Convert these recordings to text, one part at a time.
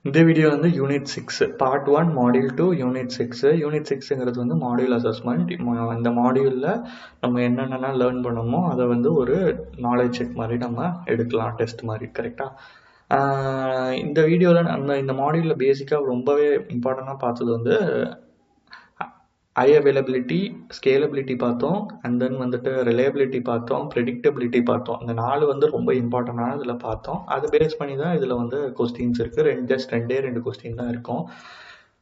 இந்த வீடியோ வந்து unit 6 part 1 module 2 unit 6 unit 6ங்கிறது வந்து மாடியூல் அசஸ்மெண்ட். இந்த மாடியூலில் நம்ம என்னென்னலாம் லேர்ன் பண்ணோமோ அதை வந்து ஒரு நாலேஜ் செக் மாதிரி நம்ம எடுக்கலாம், டெஸ்ட் மாதிரி. கரெக்டாக இந்த வீடியோவில் இந்த மாடியூலில் பேசிக்காக ரொம்பவே இம்பார்ட்டண்ட்டாக பார்த்தது வந்து ஹை அவைலபிலிட்டி, ஸ்கேலபிலிட்டி பார்த்தோம், அண்ட் தென் வந்துட்டு ரிலையபிலிட்டி பார்த்தோம், ப்ரெடிக்டபிலிட்டி பார்த்தோம். இந்த 4 வந்து ரொம்ப இம்பார்ட்டண்டான இதில் பார்த்தோம். அது பேஸ் பண்ணி தான் இதில் வந்து கொஸ்டின்ஸ் இருக்குது. ஜஸ்ட் ரெண்டு கொஸ்டின் தான் இருக்கும்.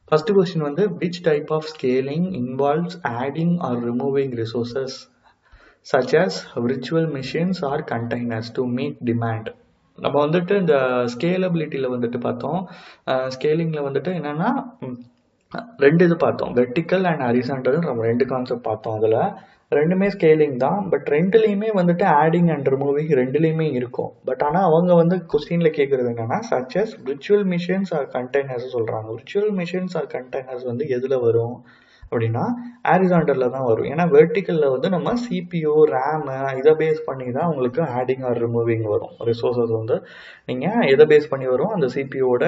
ஃபர்ஸ்ட் கொஸ்டின் வந்து which type of scaling involves adding or removing resources such as virtual machines or containers to meet demand. நம்ம வந்துட்டு இந்த ஸ்கேலபிலிட்டியில் வந்துட்டு பார்த்தோம். ஸ்கேலிங்கில் வந்துட்டு என்னென்னா ரெண்டு இது பார்த்தோம், வெர்டிக்கல் அண்ட் ஹரிசாண்டல். நம்ம ரெண்டு கான்செப்ட் பார்த்தோம். அதில் ரெண்டுமே ஸ்கேலிங் தான், பட் ரெண்டுலேயுமே வந்துட்டு ஆடிங் அண்ட் ரிமூவிங் ரெண்டுலேயுமே இருக்கும். பட் ஆனால் அவங்க வந்து கொஸ்டினில் கேட்குறது என்னென்னா சச்சஸ் விர்ச்சுவல் மிஷின்ஸ் ஆர் கண்டெய்னர்ஸ் சொல்கிறாங்க. விர்ச்சுவல் மிஷின்ஸ் ஆர் கண்டெய்னர்ஸ் வந்து எதில் வரும் அப்படின்னா ஹாரிசாண்டலில் தான் வரும். ஏன்னா வெர்டிக்கலில் வந்து நம்ம சிபியூ, ரேமு இதை பேஸ் பண்ணி தான் உங்களுக்கு ஆடிங் ஆர் ரிமூவிங் வரும். ரிசோர்ஸஸ் வந்து நீங்கள் எதை பேஸ் பண்ணி வரும், அந்த சிபியூவோட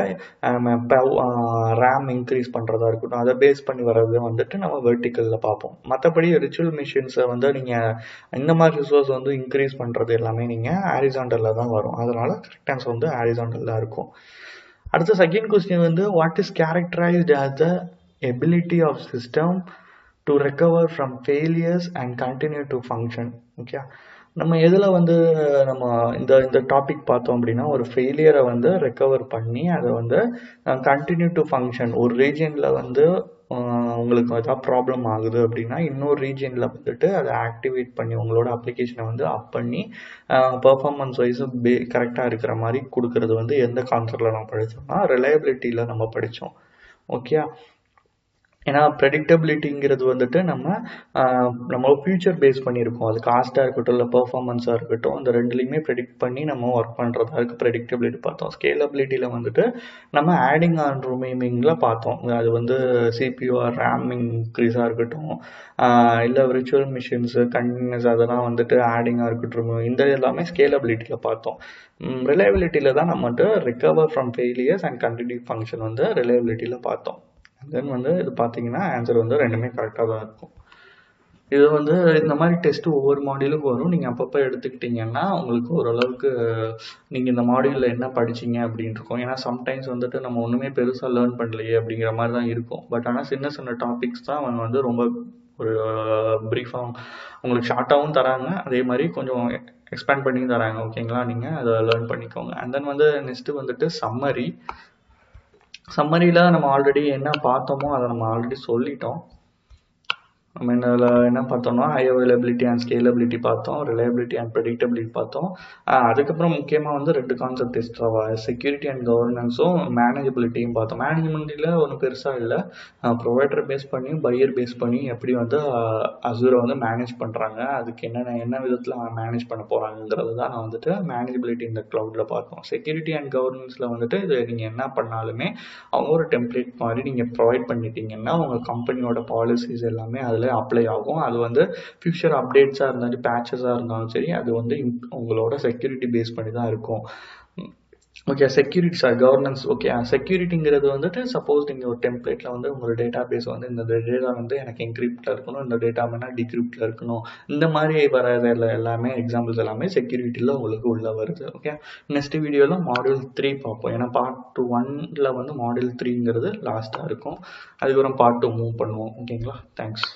ரேம் இன்க்ரீஸ் பண்ணுறதா இருக்கட்டும், அதை பேஸ் பண்ணி வர்றது வந்துட்டு நம்ம வெர்டிக்கலில் பார்ப்போம். மற்றபடி விர்ச்சுவல் மிஷின்ஸை வந்து நீங்கள் இந்த மாதிரி ரிசோர்ஸ் வந்து இன்க்ரீஸ் பண்ணுறது எல்லாமே நீங்கள் ஹாரிசாண்டலில் தான் வரும். அதனால் கரெக்ட் ஆன்சர் வந்து ஹாரிசாண்டல் தான் இருக்கும். அடுத்த செகண்ட் கொஸ்டின் வந்து what is characterised as the ability of system to recover from failures and continue to function. Okay, நம்ம எதில் வந்து நம்ம இந்த டாபிக் பார்த்தோம் அப்படின்னா ஒரு ஃபெயிலியரை வந்து ரெக்கவர் பண்ணி அதை வந்து கண்டினியூ டு ஃபங்க்ஷன். ஒரு ரீஜியனில் வந்து உங்களுக்கு ஏதாவது ப்ராப்ளம் ஆகுது அப்படின்னா இன்னொரு ரீஜியனில் வந்துட்டு அதை ஆக்டிவேட் பண்ணி உங்களோட அப்ளிகேஷனை வந்து அப் பண்ணி பர்ஃபார்மன்ஸ் வைஸ் கரெக்டாக இருக்கிற மாதிரி கொடுக்கறது வந்து எந்த கான்செப்டில் நம்ம படித்தோம்னா ரிலையபிலிட்டியில் நம்ம படித்தோம். ஓகே, ஏன்னா ப்ரெடிக்டபிலிட்டிங்கிறது வந்துட்டு நம்ம ஃபியூச்சர் பேஸ் பண்ணியிருக்கோம். அது காஸ்ட்டாக இருக்கட்டும் இல்லை பர்ஃபார்மன்ஸாக இருக்கட்டும், அந்த ரெண்டுலேயுமே ப்ரெடிக்ட் பண்ணி நம்ம ஒர்க் பண்ணுறதா இருக்குது. ப்ரெடிக்டபிலிட்டி பார்த்தோம். ஸ்கேலபிலிட்டியில் வந்துட்டு நம்ம ஆடிங் ஆன் ரிமூவிங்கில் பார்த்தோம். அது வந்து சிபியூ ரேம் இன்க்ரீஸாக இருக்கட்டும், இல்லை விர்ச்சுவல் மிஷின்ஸு கண்டினியூஸ் அதெல்லாம் வந்துட்டு ஆடிங்காக இருக்கட்டும், இந்த எல்லாமே ஸ்கேலபிலிட்டியில் பார்த்தோம். ரிலையபிலிட்டியில் தான் நம்மகிட்ட recover from failures and continue function வந்து ரிலையபிலிட்டியில் பார்த்தோம். தென் வந்து இது பார்த்தீங்கன்னா ஆன்சர் வந்து ரெண்டுமே கரெக்டாக தான் இருக்கும். இது வந்து இந்த மாதிரி டெஸ்ட்டு ஒவ்வொரு மாடியூலுக்கும் வரும். நீங்கள் அப்பப்போ எடுத்துக்கிட்டிங்கன்னா உங்களுக்கு ஓரளவுக்கு நீங்கள் இந்த மாடியூலில் என்ன படிச்சிங்க அப்படின்னு இருக்கும். ஏன்னா சம்டைம்ஸ் வந்துட்டு நம்ம ஒன்றுமே பெருசாக லேர்ன் பண்ணலையே அப்படிங்கிற மாதிரி தான் இருக்கும். பட் ஆனால் சின்ன சின்ன டாபிக்ஸ் தான் அவங்க வந்து ரொம்ப ஒரு ப்ரீஃபாக உங்களுக்கு ஷார்ட்டாகவும் தராங்க, அதே மாதிரி கொஞ்சம் எக்ஸ்பேண்ட் பண்ணியும் தராங்க. ஓகேங்களா, நீங்கள் அதை லேர்ன் பண்ணிக்கோங்க. அண்ட் தென் வந்து நெக்ஸ்ட்டு வந்துட்டு சம்மரியில் நம்ம ஆல்ரெடி என்ன பார்த்தோமோ அதை நம்ம ஆல்ரெடி சொல்லிட்டோம். நம்ம என்ன பார்த்தோம்னா ஹை அவைலபிலிட்டி அண்ட் ஸ்கேலபிலிட்டி பார்த்தோம், ரிலையபிலிட்டி அண்ட் ப்ரெடிக்டபிலிட்டி பார்த்தோம். அதுக்கப்புறம் முக்கியமாக வந்து ரெண்டு கான்செப்ட் எக்ஸ்ட்ராவா செக்யூரிட்டி அண்ட் கவர்னன்ஸும் மேனேஜபிலிட்டியும் பார்த்தோம். மேனேஜ்மெண்ட்டில் ஒன்றும் பெருசாக இல்லை, ப்ரொவைடர் பேஸ் பண்ணி பையர் பேஸ் பண்ணி எப்படி வந்து அசூரை வந்து மேனேஜ் பண்ணுறாங்க, அதுக்கு என்ன விதத்தில் மேனேஜ் பண்ண போகிறாங்கிறது தான் நான் வந்துட்டு மேனேஜபிலிட்டி இந்த க்ளவுடில் பார்த்தோம். செக்யூரிட்டி அண்ட் கவர்னன்ஸில் வந்துட்டு இது நீங்கள் என்ன பண்ணாலுமே அவங்க ஒரு டெம்ப்ளேட் மாதிரி நீங்கள் ப்ரொவைட் பண்ணிட்டீங்கன்னா உங்கள் கம்பெனியோட பாலிசிஸ் எல்லாமே அதில் அப்ளை ஆகும். அது வந்து ஃபியூச்சர் அப்டேட்ஸாக இருந்தாலும் பேட்சஸாக இருந்தாலும் சரி, அது வந்து உங்களோட செக்யூரிட்டி பேஸ் பண்ணி தான் இருக்கும். Okay, governance. ஓகே, செக்யூரிட்டிங்கிறது வந்துட்டு சப்போஸ் நீங்கள் ஒரு டெம்ப்ளேட்டில் வந்து உங்களோட டேட்டா பேஸ் வந்து இந்த டேட்டா வந்து எனக்கு என்கிரிப்டில் இருக்கணும், இந்த டேட்டா வேணால் டிகிரிப்டில் இருக்கணும், இந்த மாதிரி வர்றது எல்லாமே எக்ஸாம்பிள்ஸ் எல்லாமே செக்யூரிட்டியில் உங்களுக்கு உள்ளே வருது. ஓகே, நெக்ஸ்ட் வீடியோவில் மாடியூல் 3 பார்ப்போம். ஏன்னா பார்ட் 1ல் வந்து மாடியூல் 3ங்கிறது லாஸ்ட்டாக இருக்கும். அதுக்கப்புறம் பார்ட் 2 மூவ் பண்ணுவோம். ஓகேங்களா, தேங்க்ஸ்.